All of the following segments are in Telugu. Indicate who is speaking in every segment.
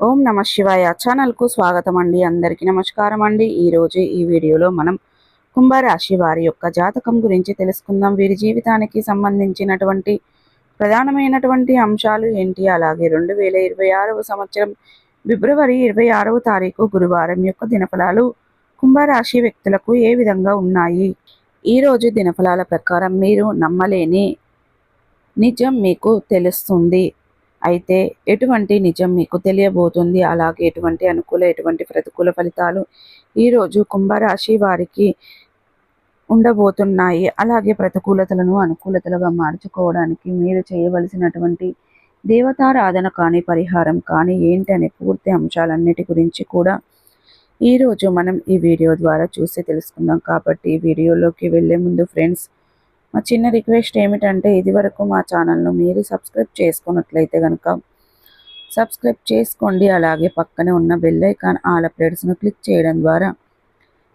Speaker 1: ఓం నమ శివాయ ఛానల్కు స్వాగతం అండి. అందరికీ నమస్కారం అండి. ఈరోజు ఈ వీడియోలో మనం కుంభరాశి వారి యొక్క జాతకం గురించి తెలుసుకుందాం. వీరి జీవితానికి సంబంధించినటువంటి ప్రధానమైనటువంటి అంశాలు ఏంటి, అలాగే 2026వ సంవత్సరం ఫిబ్రవరి 26వ తారీఖు గురువారం యొక్క దినఫలాలు కుంభరాశి వ్యక్తులకు ఏ విధంగా ఉన్నాయి. ఈరోజు దినఫలాల ప్రకారం మీరు నమ్మలేని నిజం మీకు తెలుస్తుంది. అయితే ఎటువంటి నిజం మీకు తెలియబోతుంది, అలాగే ఎటువంటి అనుకూల ఎటువంటి ప్రతికూల ఫలితాలు ఈరోజు కుంభరాశి వారికి ఉండబోతున్నాయి. అలాగే ప్రతికూలతలను అనుకూలతలుగా మార్చుకోవడానికి మీరు చేయవలసినటువంటి దేవతారాధన కానీ పరిహారం కానీ ఏంటనే పూర్తి అంశాలన్నిటి గురించి కూడా ఈరోజు మనం ఈ వీడియో ద్వారా చూసి తెలుసుకుందాం. కాబట్టి ఈ వీడియోలోకి వెళ్ళే ముందు ఫ్రెండ్స్, మా చిన్న రిక్వెస్ట్ ఏమిటంటే, ఇదివరకు మా ఛానల్ను మీరు సబ్స్క్రైబ్ చేసుకున్నట్లయితే కనుక సబ్స్క్రైబ్ చేసుకోండి. అలాగే పక్కనే ఉన్న బెల్ ఐకాన్ ఆల్ అప్డేట్స్ను క్లిక్ చేయడం ద్వారా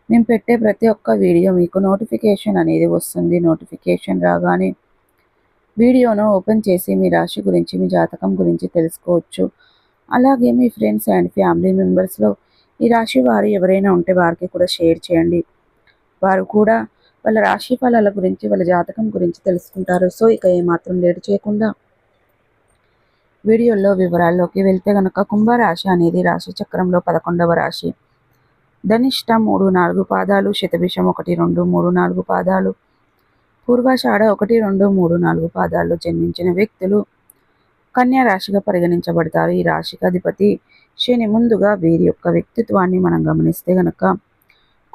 Speaker 1: మేము పెట్టే ప్రతి ఒక్క వీడియో మీకు నోటిఫికేషన్ అనేది వస్తుంది. నోటిఫికేషన్ రాగానే వీడియోను ఓపెన్ చేసి మీ రాశి గురించి మీ జాతకం గురించి తెలుసుకోవచ్చు. అలాగే మీ ఫ్రెండ్స్ అండ్ ఫ్యామిలీ మెంబర్స్లో ఈ రాశి వారు ఎవరైనా ఉంటే వారికి కూడా షేర్ చేయండి. వారు కూడా వాళ్ళ రాశి ఫలాల గురించి వాళ్ళ జాతకం గురించి తెలుసుకుంటారు. సో ఇక ఏమాత్రం లేట్ చేయకుండా వీడియోలో వివరాల్లోకి వెళ్తే కనుక, కుంభరాశి అనేది రాశి చక్రంలో 11వ రాశి. ధనిష్ట 3-4 పాదాలు, శతభిషం 1-2-3-4 పాదాలు, పూర్వాషాఢ 1-2-3-4 పాదాల్లో జన్మించిన వ్యక్తులు కన్యా రాశిగా పరిగణించబడతారు. ఈ రాశికి అధిపతి శని. ముందుగా వీరి యొక్క వ్యక్తిత్వాన్ని మనం గమనిస్తే గనక,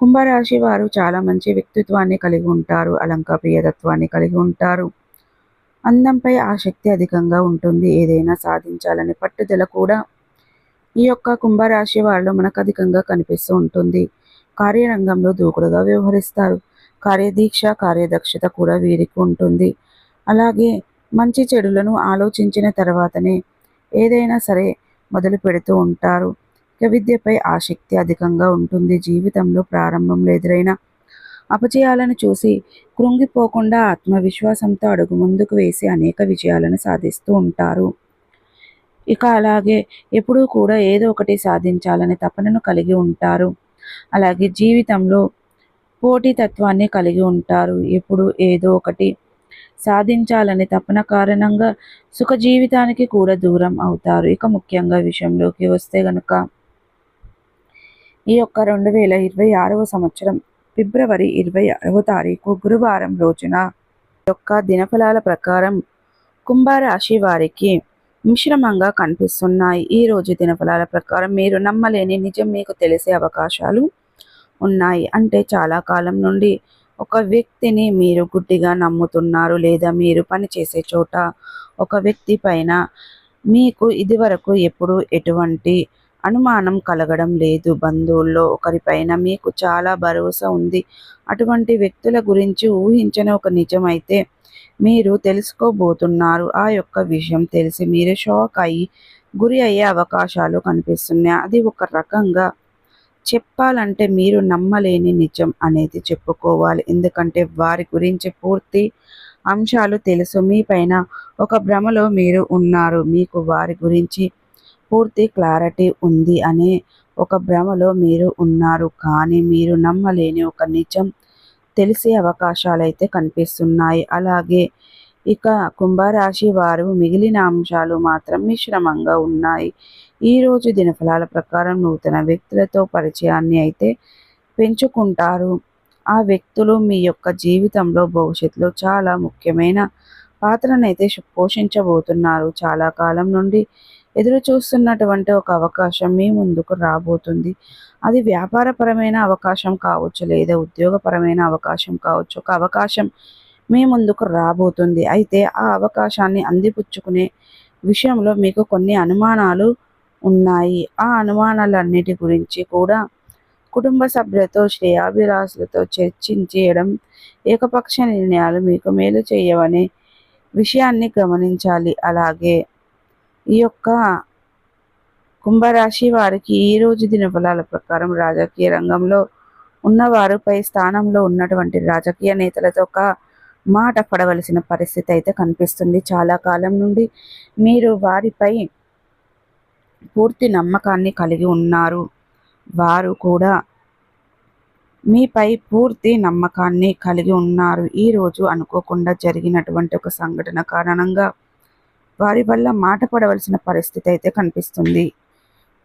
Speaker 1: కుంభరాశి వారు చాలా మంచి వ్యక్తిత్వాన్ని కలిగి ఉంటారు. అలంకాప్రియతత్వాన్ని కలిగి ఉంటారు. అందంపై ఆసక్తి అధికంగా ఉంటుంది. ఏదైనా సాధించాలనే పట్టుదల కూడా ఈ యొక్క కుంభరాశి వాళ్ళు మనకు అధికంగా కనిపిస్తూ ఉంటుంది. కార్యరంగంలో దూకుడుగా వ్యవహరిస్తారు. కార్యదీక్ష కార్యదక్షత కూడా వీరికి ఉంటుంది. అలాగే మంచి చెడులను ఆలోచించిన తర్వాతనే ఏదైనా సరే మొదలు పెడుతూ ఉంటారు. విద్యపై ఆసక్తి అధికంగా ఉంటుంది. జీవితంలో ప్రారంభంలో ఎదురైన అపజయాలను చూసి కృంగిపోకుండా ఆత్మవిశ్వాసంతో అడుగు ముందుకు వేసి అనేక విజయాలను సాధిస్తూ ఉంటారు. ఇక అలాగే ఎప్పుడూ కూడా ఏదో ఒకటి సాధించాలనే తపనను కలిగి ఉంటారు. అలాగే జీవితంలో పోటీతత్వాన్ని కలిగి ఉంటారు. ఎప్పుడు ఏదో ఒకటి సాధించాలనే తపన కారణంగా సుఖ జీవితానికి కూడా దూరం అవుతారు. ఇక ముఖ్యంగా విషయంలోకి వస్తే గనుక, ఈ యొక్క 2026వ సంవత్సరం ఫిబ్రవరి 26వ తారీఖు గురువారం రోజున యొక్క దినఫలాల ప్రకారం కుంభరాశి వారికి మిశ్రమంగా కనిపిస్తున్నాయి. ఈ రోజు దినఫలాల ప్రకారం మీరు నమ్మలేని నిజం మీకు తెలిసే అవకాశాలు ఉన్నాయి. అంటే చాలా కాలం నుండి ఒక వ్యక్తిని మీరు గుడ్డిగా నమ్ముతున్నారు, లేదా మీరు పనిచేసే చోట ఒక వ్యక్తి పైన మీకు ఇదివరకు ఎప్పుడు ఎటువంటి అనుమానం కలగడం లేదు. బంధువుల్లో ఒకరిపైన మీకు చాలా భరోసా ఉంది. అటువంటి వ్యక్తుల గురించి ఊహించని ఒక నిజమైతే మీరు తెలుసుకోబోతున్నారు. ఆ యొక్క విషయం తెలిసి మీరు షాక్ అయ్యి గురి అయ్యే అవకాశాలు కనిపిస్తున్నాయి. అది ఒక రకంగా చెప్పాలంటే మీరు నమ్మలేని నిజం అనేది చెప్పుకోవాలి. ఎందుకంటే వారి గురించి పూర్తి అంశాలు తెలుసు. మీ పైన ఒక భ్రమలో మీరు ఉన్నారు. మీకు వారి గురించి పూర్తి క్లారిటీ ఉంది అనే ఒక భ్రమలో మీరు ఉన్నారు. కానీ మీరు నమ్మలేని ఒక నిజం తెలిసే అవకాశాలైతే కనిపిస్తున్నాయి. అలాగే ఇక కుంభరాశి వారు మిగిలిన అంశాలు మాత్రం మిశ్రమంగా ఉన్నాయి. ఈరోజు దినఫలాల ప్రకారం నూతన వ్యక్తులతో పరిచయాన్ని అయితే పెంచుకుంటారు. ఆ వ్యక్తులు మీ యొక్క జీవితంలో భవిష్యత్తులో చాలా ముఖ్యమైన పాత్రనైతే పోషించబోతున్నారు. చాలా కాలం నుండి ఎదురు చూస్తున్నటువంటి ఒక అవకాశం మీ ముందుకు రాబోతుంది. అది వ్యాపారపరమైన అవకాశం కావచ్చు, లేదా ఉద్యోగపరమైన అవకాశం కావచ్చు. ఒక అవకాశం మీ ముందుకు రాబోతుంది. అయితే ఆ అవకాశాన్ని అందిపుచ్చుకునే విషయంలో మీకు కొన్ని అనుమానాలు ఉన్నాయి. ఆ అనుమానాలన్నిటి గురించి కూడా కుటుంబ సభ్యులతో శ్రేయాభిలాషులతో చర్చించడం, ఏకపక్ష నిర్ణయాలు మీకు మేలు చేయవనే విషయాన్ని గమనించాలి. అలాగే ఈ యొక్క కుంభరాశి వారికి ఈరోజు దినఫలాల ప్రకారం రాజకీయ రంగంలో ఉన్నవారు పై స్థానంలో ఉన్నటువంటి రాజకీయ నేతలతో ఒక మాట పడవలసిన పరిస్థితి అయితే కనిపిస్తుంది. చాలా కాలం నుండి మీరు వారిపై పూర్తి నమ్మకాన్ని కలిగి ఉన్నారు. వారు కూడా మీపై పూర్తి నమ్మకాన్ని కలిగి ఉన్నారు. ఈరోజు అనుకోకుండా జరిగినటువంటి ఒక సంఘటన కారణంగా వారి వల్ల మాట పడవలసిన పరిస్థితి అయితే కనిపిస్తుంది.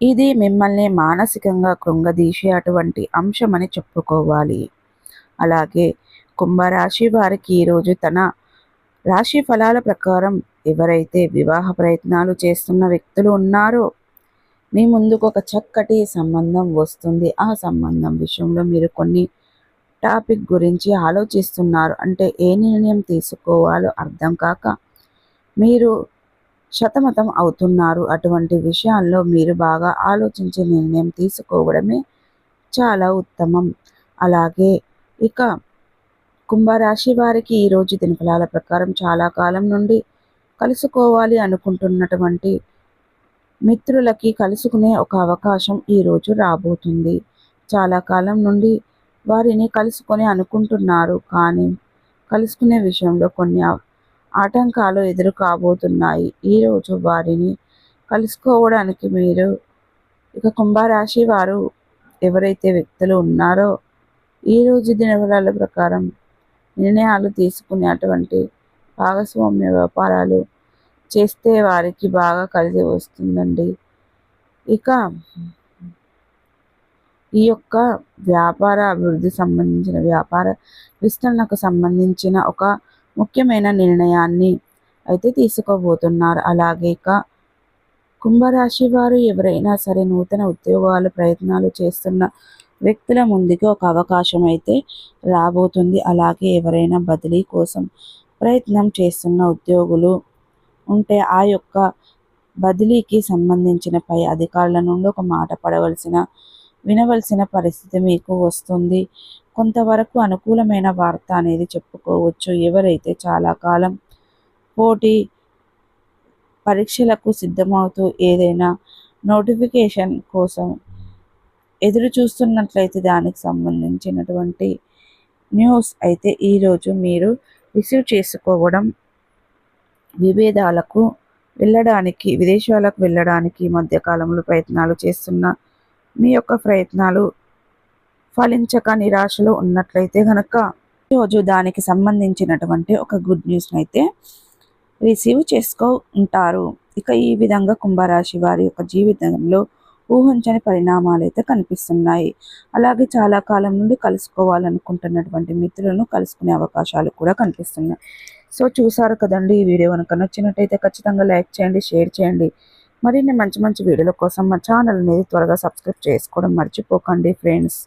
Speaker 1: ఇది మిమ్మల్ని మానసికంగా కృంగదీసే అటువంటి అంశమని చెప్పుకోవాలి. అలాగే కుంభరాశి వారికి ఈరోజు తన రాశి ఫలాల ప్రకారం ఎవరైతే వివాహ ప్రయత్నాలు చేస్తున్న వ్యక్తులు ఉన్నారో మీ ముందుకు ఒక చక్కటి సంబంధం వస్తుంది. ఆ సంబంధం విషయంలో మీరు కొన్ని టాపిక్ గురించి ఆలోచిస్తున్నారు. అంటే ఏ నిర్ణయం తీసుకోవాలో అర్థం కాక మీరు సతమతం అవుతున్నారు. అటువంటి విషయాల్లో మీరు బాగా ఆలోచించి నిర్ణయం తీసుకోవడమే చాలా ఉత్తమం. అలాగే ఇక కుంభరాశి వారికి ఈరోజు దినఫలాల ప్రకారం చాలా కాలం నుండి కలుసుకోవాలి అనుకుంటున్నటువంటి మిత్రులకి కలుసుకునే ఒక అవకాశం ఈరోజు రాబోతుంది. చాలా కాలం నుండి వారిని కలుసుకొని అనుకుంటున్నారు, కానీ కలుసుకునే విషయంలో కొన్ని ఆటంకాలు ఎదురు కాబోతున్నాయి. ఈరోజు వారిని కలుసుకోవడానికి మీరు ఇక కుంభరాశి వారు ఎవరైతే వ్యక్తులు ఉన్నారో ఈరోజు దినఫలాల ప్రకారం నిర్ణయాలు తీసుకునేటువంటి భాగస్వామ్య వ్యాపారాలు చేస్తే వారికి బాగా కలిసి వస్తుందండి. ఇక ఈ యొక్క వ్యాపార అభివృద్ధి సంబంధించిన వ్యాపార విస్తరణకు సంబంధించిన ఒక ముఖ్యమైన నిర్ణయాన్ని అయితే తీసుకోబోతున్నారు. అలాగే ఇక కుంభరాశి వారు ఎవరైనా సరే నూతన ఉద్యోగాలు ప్రయత్నాలు చేస్తున్న వ్యక్తుల ముందుకి ఒక అవకాశం అయితే రాబోతుంది. అలాగే ఎవరైనా బదిలీ కోసం ప్రయత్నం చేస్తున్న ఉద్యోగులు ఉంటే ఆ యొక్క బదిలీకి సంబంధించిన పై అధికారుల నుండి ఒక మాట వినవలసిన పరిస్థితి మీకు వస్తుంది. కొంతవరకు అనుకూలమైన వార్త అనేది చెప్పుకోవచ్చు. ఎవరైతే చాలా కాలం పోటీ పరీక్షలకు సిద్ధమవుతూ ఏదైనా నోటిఫికేషన్ కోసం ఎదురు చూస్తున్నట్లయితే దానికి సంబంధించినటువంటి న్యూస్ అయితే ఈరోజు మీరు రిసీవ్ చేసుకోవడం, విదేశాలకు వెళ్ళడానికి మధ్యకాలంలో ప్రయత్నాలు చేస్తున్న మీ యొక్క ప్రయత్నాలు ఫలించక నిరాశలో ఉన్నట్లయితే కనుక ఈరోజు దానికి సంబంధించినటువంటి ఒక గుడ్ న్యూస్ని అయితే రిసీవ్ ఉంటారు. ఇక ఈ విధంగా కుంభరాశి వారి యొక్క జీవితంలో ఊహించని పరిణామాలు అయితే కనిపిస్తున్నాయి. అలాగే చాలా కాలం నుండి కలుసుకోవాలనుకుంటున్నటువంటి మిత్రులను కలుసుకునే అవకాశాలు కూడా కనిపిస్తున్నాయి. సో చూసారు కదండి, ఈ వీడియో కనుక నచ్చినట్టయితే ఖచ్చితంగా లైక్ చేయండి, షేర్ చేయండి. మరిన్ని మంచి మంచి వీడియోల కోసం మా ఛానల్ అనేది త్వరగా సబ్స్క్రైబ్ చేసుకోవడం మర్చిపోకండి ఫ్రెండ్స్.